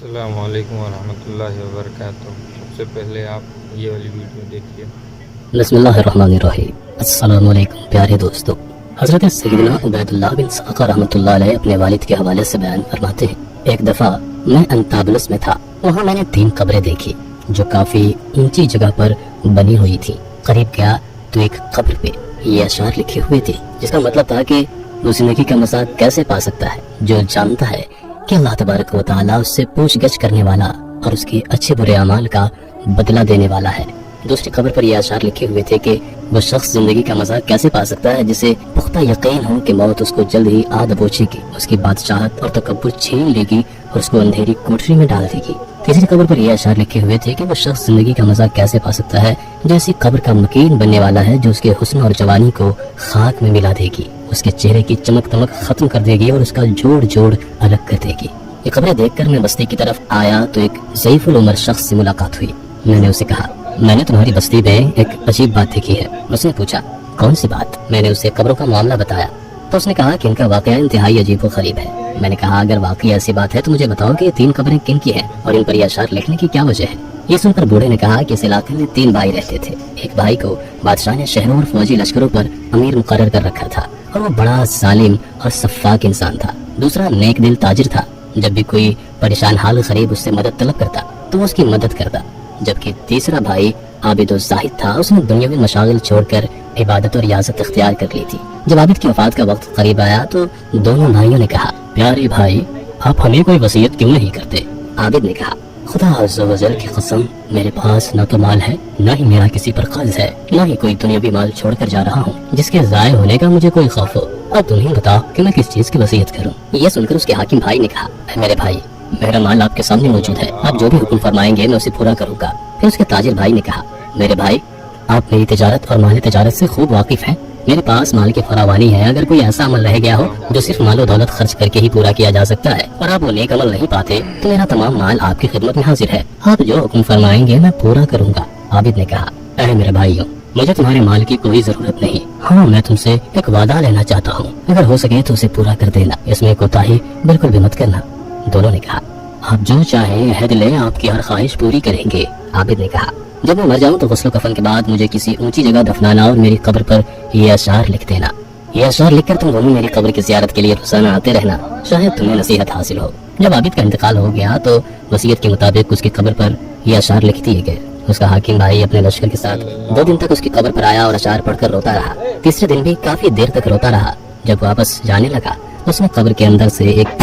السلام علیکم ورحمۃ اللہ وبرکاتہ۔ سب سے پہلے آپ یہ والی ویڈیو دیکھیے۔ بسم اللہ الرحمن الرحیم۔ السلام علیکم پیارے دوستو۔ حضرت سیدنا عبید اللہ بن سقہ رحمۃ اللہ علیہ اپنے والد کے حوالے سے بیان فرماتے ہیں، ایک دفعہ میں انتابلس میں تھا، وہاں میں نے 3 قبریں دیکھی جو کافی اونچی جگہ پر بنی ہوئی تھی۔ قریب گیا تو ایک قبر پہ یہ اشعار لکھے ہوئے تھے، جس کا مطلب تھا کہ وہ زندگی کا مزہ کیسے پا سکتا ہے جو جانتا ہے کہ اللہ تبارک و تعالیٰ اس سے پوچھ گچھ کرنے والا اور اس کے اچھے برے اعمال کا بدلہ دینے والا ہے۔ دوسری قبر پر یہ اشعار لکھے ہوئے تھے کہ وہ شخص زندگی کا مزہ کیسے پا سکتا ہے جسے پختہ یقین ہو کہ موت اس کو جلد ہی آ دبوچے گی، اس کی بادشاہت اور تکبر چھین لے گی اور اس کو اندھیری کوٹری میں ڈال دے گی۔ تیسری قبر پر یہ اشعار لکھے ہوئے تھے کہ وہ شخص زندگی کا مزہ کیسے پا سکتا ہے جو ایسی قبر کا مکین بننے والا ہے جو اس کے حسن اور جوانی کو خاک میں ملا دے گی، اس کے چہرے کی چمک دمک ختم کر دے گی اور اس کا جوڑ جوڑ الگ کر دے گی۔ یہ قبریں دیکھ کر میں بستی کی طرف آیا تو ایک ضعیف العمر شخص سے ملاقات ہوئی۔ میں نے اسے کہا، میں نے تمہاری بستی میں ایک عجیب بات دیکھی ہے۔ اس نے پوچھا، کون سی بات؟ میں نے اسے قبروں کا معاملہ بتایا تو اس نے کہا کہ ان کا واقعہ انتہائی عجیب و غریب ہے۔ میں نے کہا، اگر واقعی ایسی بات ہے تو مجھے بتاؤ کہ یہ 3 قبریں کن کی ہیں اور ان پر یہ اشعار لکھنے کی کیا وجہ ہے؟ یہ سن کر بوڑھے نے کہا کہ اس علاقے میں 3 بھائی رہتے تھے۔ ایک بھائی کو بادشاہ نے شہروں اور فوجی لشکروں پر امیر مقرر کر رکھا تھا اور وہ بڑا ظالم اور سفاک انسان تھا۔ دوسرا نیک دل تاجر تھا، جب بھی کوئی پریشان حال غریب اس سے مدد طلب کرتا تو وہ اس کی مدد کرتا۔ جبکہ تیسرا بھائی عابد و زاہد تھا، اس نے دنیاوی مشاغل چھوڑ کر عبادت اور ریاضت اختیار کر لی تھی۔ جب عابد کی وفات کا وقت قریب آیا تو دونوں بھائیوں نے کہا، پیارے بھائی، آپ ہمیں کوئی وصیت کیوں نہیں کرتے؟ عابد نے کہا، خدا عز و جل کی قسم، میرے پاس نہ تو مال ہے، نہ ہی میرا کسی پر قرض ہے، نہ ہی کوئی دنیاوی مال چھوڑ کر جا رہا ہوں جس کے ضائع ہونے کا مجھے کوئی خوف ہو۔ اب تم ہی بتاؤ کہ میں کس چیز کی وصیت کروں؟ یہ سن کر اس کے حاکم بھائی نے کہا، اے میرے بھائی، میرا مال آپ کے سامنے موجود ہے، آپ جو بھی حکم فرمائیں گے میں اسے پورا کروں گا۔ پھر اس کے تاجر بھائی نے کہا، میرے بھائی، آپ میری تجارت اور مال تجارت سے خوب واقف ہیں، میرے پاس مال کی فراوانی ہے، اگر کوئی ایسا عمل رہ گیا ہو جو صرف مال و دولت خرچ کر کے ہی پورا کیا جا سکتا ہے اور آپ وہ نیک عمل نہیں پاتے تو میرا تمام مال آپ کی خدمت میں حاضر ہے، آپ جو حکم فرمائیں گے میں پورا کروں گا۔ عابد نے کہا، اے میرے بھائیوں، مجھے تمہارے مال کی کوئی ضرورت نہیں، ہاں میں تم سے ایک وعدہ لینا چاہتا ہوں، اگر ہو سکے تو اسے پورا کر دینا، اس میں کوتاہی بالکل بھی مت کرنا۔ دونوں نے کہا، آپ جو چاہیں عہد لیں، آپ کی ہر خواہش پوری کریں گے۔ عابد نے کہا، جب میں مر جاؤں تو غسل و کفن کے بعد مجھے کسی اونچی جگہ دفنانا اور میری قبر پر یہ اشعار لکھ دینا۔ یہ اشعار لکھ کر تم دونوں میری قبر کی زیارت کے لیے روزانہ آتے رہنا، شاید تمہیں نصیحت حاصل ہو۔ جب عابد کا انتقال ہو گیا تو وصیت کے مطابق اس کی قبر پر یہ اشعار لکھ دیے گئے۔ اس کا حاکم بھائی اپنے لشکر کے ساتھ 2 دن تک اس کی قبر پر آیا اور اشعار پڑھ کر روتا رہا۔ تیسرے دن بھی کافی دیر تک روتا رہا۔ جب واپس جانے لگا اس نے قبر کے اندر سے ایک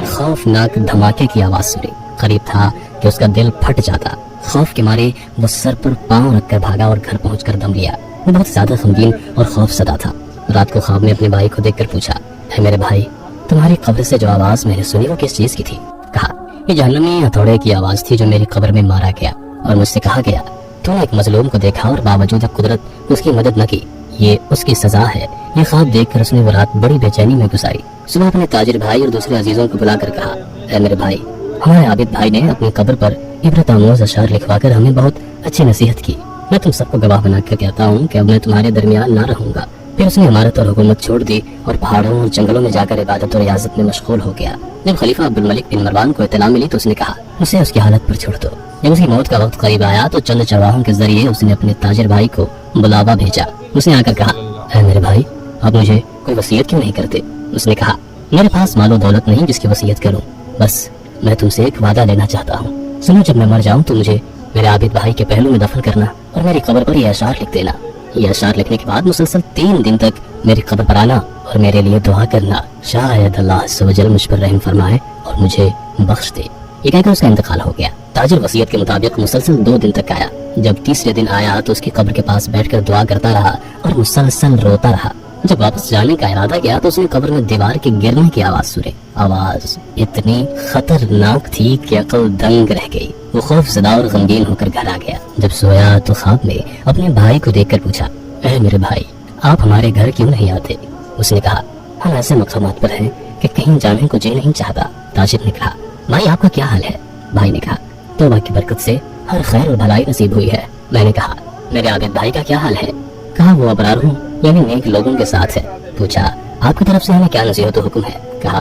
خوفناک دھماکے کی آواز سنی۔ قریب تھا کہ اس کا دل پھٹ جاتا۔ خوف کے مارے وہ سر پر پاؤں رکھ کر بھاگا اور گھر پہنچ کر دم لیا۔ وہ بہت زیادہ غمگین اور خوف زدہ تھا۔ رات کو خواب میں اپنے بھائی کو دیکھ کر پوچھا، اے میرے بھائی، تمہاری قبر سے جو آواز میں نے سنی وہ کس چیز کی تھی؟ کہا، یہ جہنمی ہتھوڑے کی آواز تھی جو میری قبر میں مارا گیا اور مجھ سے کہا گیا، تو نے ایک مظلوم کو دیکھا اور باوجود قدرت اس کی مدد نہ کی، یہ اس کی سزا ہے۔ یہ خواب دیکھ کر اس نے وہ رات بڑی بے چینی میں گزاری۔ صبح اپنے تاجر بھائی اور دوسرے عزیزوں کو بلا کر کہا، اے میرے بھائی، ہمارے عابد بھائی نے اپنی قبر پر عبرت آموز اشعار لکھوا کر ہمیں بہت اچھی نصیحت کی۔ میں تم سب کو گواہ بنا کر کہتا ہوں کہ اب میں تمہارے درمیان نہ رہوں گا۔ پھر اس نے عمارت اور حکومت چھوڑ دی اور پہاڑوں اور جنگلوں میں جا کر عبادت اور ریاضت میں مشغول ہو گیا۔ جب خلیفہ عبد الملک بن مروان کو اطلاع ملی تو اس نے کہا، اسے اس کی حالت پر چھوڑ دو۔ جب اس کی موت کا وقت قریب آیا تو چند چرواہوں کے ذریعے اس نے اپنے تاجر بھائی کو بلاوا بھیجا۔ اس نے آ کر کہا، اے میرے بھائی، آپ مجھے کوئی وصیت کیوں نہیں کرتے؟ اس نے کہا، میرے پاس مال و دولت نہیں جس کی وصیت کروں، بس میں تم سے ایک وعدہ لینا چاہتا ہوں۔ سنو، جب میں مر جاؤں تو مجھے میرے عابد بھائی کے پہلو میں دفن کرنا اور میری قبر پر یہ اشعار لکھ دینا۔ یہ اشعار لکھنے کے بعد مسلسل 3 دن تک میری قبر پر آنا اور میرے لیے دعا کرنا، شاید اللہ عز و جل مجھ پر رحم فرمائے اور مجھے بخش دے۔ یہ کہہ کر اس کا انتقال ہو گیا۔ تاجر وصیت کے مطابق مسلسل 2 دن تک آیا۔ جب تیسرے دن آیا تو اس کی قبر کے پاس بیٹھ کر دعا کرتا رہا اور مسلسل روتا رہا۔ جب واپس جانے کا ارادہ کیا تو اس نے قبر میں دیوار کے گرنے کی آواز سنی۔ آواز اتنی خطرناک تھی کہ عقل دنگ رہ گئی۔ وہ خوف زدہ اور غمگین ہو کر گھر آ گیا۔ جب سویا تو خواب میں اپنے بھائی کو دیکھ کر پوچھا، اے میرے بھائی، آپ ہمارے گھر کیوں نہیں آتے؟ اس نے کہا، ہم ایسے مقامات پر ہیں کہ کہیں جانے کو جی نہیں چاہتا۔ تاجر نے کہا، بھائی آپ کا کیا حال ہے؟ بھائی نے کہا، توبہ کی برکت سے ہر خیر اور بھلائی نصیب ہوئی ہے۔ میں نے کہا، میرے عابد بھائی کا کیا حال ہے؟ کہا، وہ ابرار ہوں یعنی نیک لوگوں کے ساتھ ہے۔ پوچھا، آپ کی طرف سے ہمیں کیا نصیحت و حکم ہے؟ کہا،